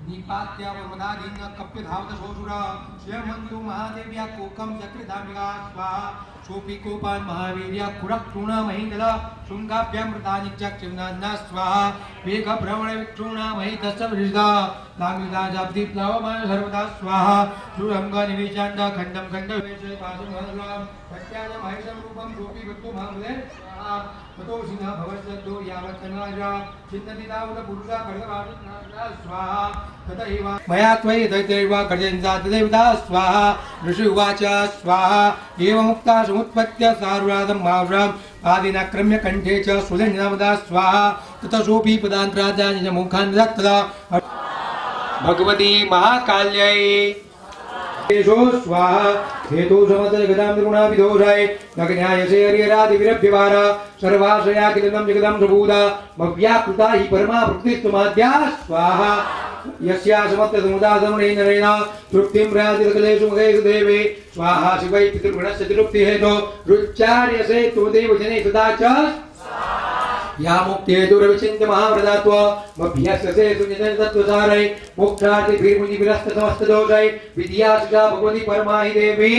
निपात्या वरदाधीन कप्य धावत शोषुरा श्रेयमंतु महादेव्या कोकम चक्रधामिका स्वाहा शोपिकोपान महावीर्या कुरक्तृणा महिंदला शृंगाभ्यामृतानि चक्षुनान्ना स्वाहा वेग भ्रमण विक्षुणा महितस्य वृषदा लामिदा जब्दि प्लवमान सर्वदा स्वाहा सुरंग निविचांड खंडम खंड वेशे पासं मनोराम सत्यान महिषं रूपं शोपि वक्तु महामुदे स्वाहा ततो सिंह भवस्यतो यावत् कन्वाजा चिन्नति दावत पुरुषा खड्गवासुनाजा स्वाहा तथैव मया त्वयि दैत्यैव गर्जन्ता तदैवता स्वाहा ऋषि उवाच स्वाहा एवमुक्ता समुत्पत्य सारुरादं मावराम् आदिनाक्रम्य कंठे च सुदन्यनामदा स्वाहा ततः सोऽपि पदान्तराजा निजमुखान् दत्तदा भगवती महाकाल्यै तेजो स्वाहा हेतु समस्त जगदां त्रिगुणाभिदोषाय नग्न्यायसे हरिहरादिविरभ्यवार सर्वाश्रयाखिलं जगदां प्रभूता मव्याकृता हि परमा प्रकृतिस्तुमाद्या स्वाहा यस्या समस्त समुदासमणे नरेण तृप्तिं प्रयातिकलेषु मगेषु देवे स्वाहा शिवै पितृगुणस्य तृप्तिहेतो रुच्चार्यसे त्वदेव जने सदा च या मुक्ते दुर्विचिन्त्य महाव्रतात्व मभ्यस्यसे सुनिधन तत्त्वसारै मोक्षार्थे भीर्मुनिविरस्त समस्त दोषै विद्या सुजा भगवती परमाहि देवी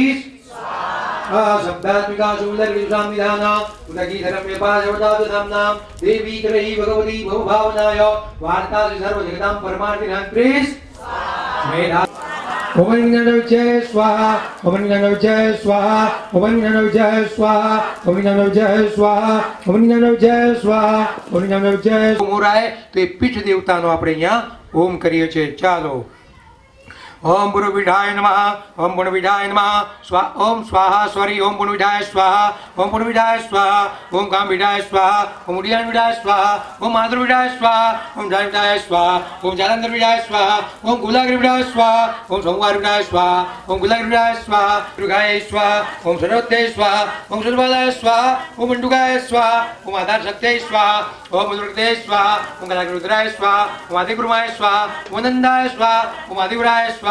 शब्दात्मिका सुंदर विदुषां निधाना उदगीधरं व्यपाशवदातु साम्नां देवी त्रयी भगवती भवभावनाय वार्तासि सर्वजगतां परमार्थिनान्त्रे स्वाहा ओम ज्ञानविजय स्वाहा ओम ज्ञानविजय स्वाहा ओम ज्ञानविजय स्वाहा ओम ज्ञानविजय स्वाहा ओम ज्ञानविजय स्वाहा ओम ज्ञानविजय मोराय तो पीठ देवतानो આપણે અહીંયા ઓમ કરીએ છીએ ચાલો ओम गुरुविधाय नमः ओम गुणविधाय नमः ओम स्वाहा स्वरी ओम गुणविधाय स्वाहा ओम गुणविधाय स्वाहा ओम कामविधाय स्वाहा ओम उदयनविधाय स्वाहा ओम माधुरविधाय स्वाहा ओम जालविधाय स्वाहा ओम जालंधरविधाय स्वाहा ओम गुलाग्रविधाय स्वाहा ओम सोमवारविधाय स्वाहा ओम गुलाग्रविधाय स्वाहा दुर्गाय स्वाहा ओम सरस्वत्यै स्वाहा ओम सुरबालाय स्वाहा ओम मंडुकाय स्वाहा ओम आधारशक्त्यै स्वाहा ओम दुर्गते स्वाहा ओम गलाग्ररुद्राय स्वाहा ओम आदिगुरुमाय स्वाहा ओम नंदाय स्वाहा ओम आदिगुराय स्वाहा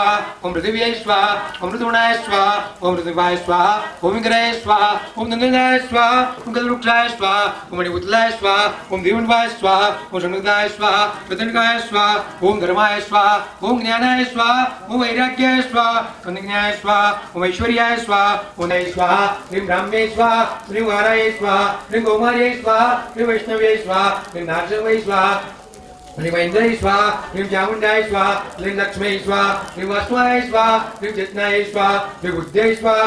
ओम पृथिव्यै स्वाहा ओम ऋतुर्णाय स्वाहा ओम ऋतुवाय स्वाहा ओम विग्रहाय स्वाहा ओम नंदनाय स्वाहा ओम कलवृक्षाय स्वाहा ओम मणिपुतलाय स्वाहा ओम दीवनवाय स्वाहा ओम संगताय स्वाहा प्रतनिकाय स्वाहा ओम धर्माय स्वाहा ओम ज्ञानाय स्वाहा ओम वैराग्याय स्वाहा ओम ज्ञानाय स्वाहा ओम ऐश्वर्याय स्वाहा ओम नय स्वाहा ह्रीं ब्राह्म्यै स्वाहा ह्रीं वाराय स्वाहा ह्रीं कौमार्यै स्वाहा ह्रीं वैष्णव्यै स्वाहा ह्रीं नारसिंहै स्वाहा ह्रीं महेन्द्राय स्वाहा ह्रीं चामुण्डाय स्वाहा ह्रीं लक्ष्म्यै स्वाहा ह्रीं वासुदेवाय स्वाहा ह्रीं चेतनाय स्वाहा ह्रीं बुद्ध्यै स्वाहा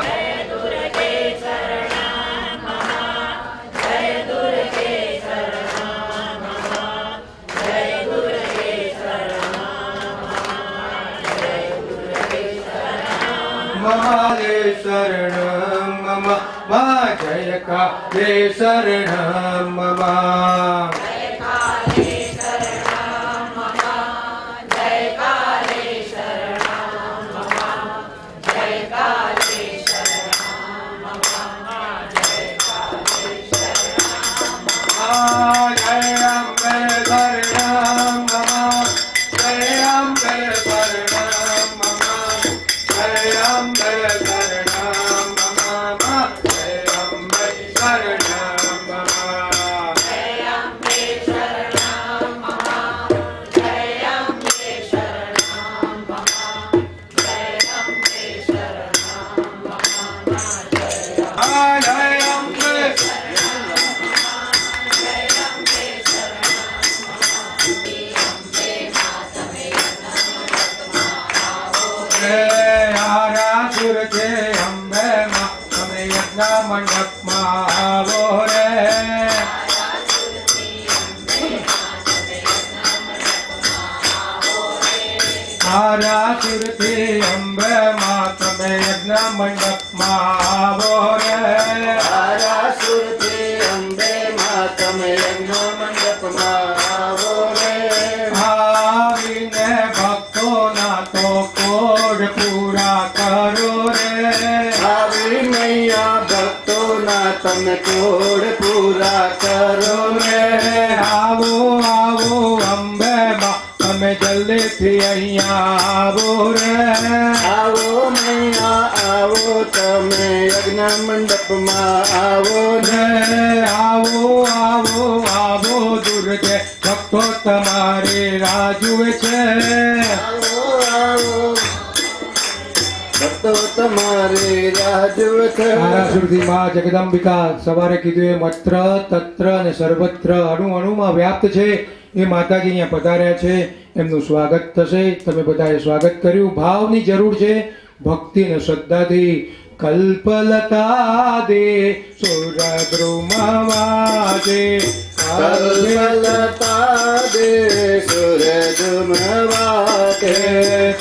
ममाले शरणं मम मा जय काले शरणं मम सुरते अम्बे माता में यज्ञ मंडप मावो रे आरा सुरते अम्बे माता में यज्ञ मंडप मावो रे आविने भक्तों ना तो कोड पूरा करो रे आवी मैया भक्तों ना तम कोड पूरा करो रे आवो आवो अम्बे माँ તમે જલ્દીથી અહીંયા આવો રે આવો મૈયા આવો તમે યજ્ઞ મંડપમાં આવો રે આવો આવો આવો દુર્ગે ભક્ત ભક્તો તમારે રાહ જુએ છે. ભક્તો તમારી રાહ જુએ છે. આરાસુરથી માં જગદંબિકા સવારે કીધું એમ અત્ર તત્ર અને સર્વત્ર અણુ અણુમાં વ્યાપ્ત છે એ માતાજી અહીંયા પધાર્યા છે. એમનું સ્વાગત થશે. તમે બધાએ સ્વાગત કર્યું. ભાવની જરૂર છે, ભક્તિ અને શ્રદ્ધાથી. કલ્પલતા દે સુરદ્રુમવાદે કલ્પલતા દે સુરદ્રુમવાદે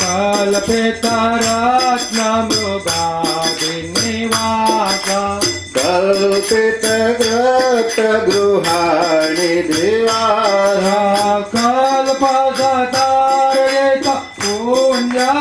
કલ્પે તારત્નમ ગાદિ નિવાસા કલ્પિત ગ્રત ગૃહાણી દિવારા કલ્પ સતારે પુણ્ય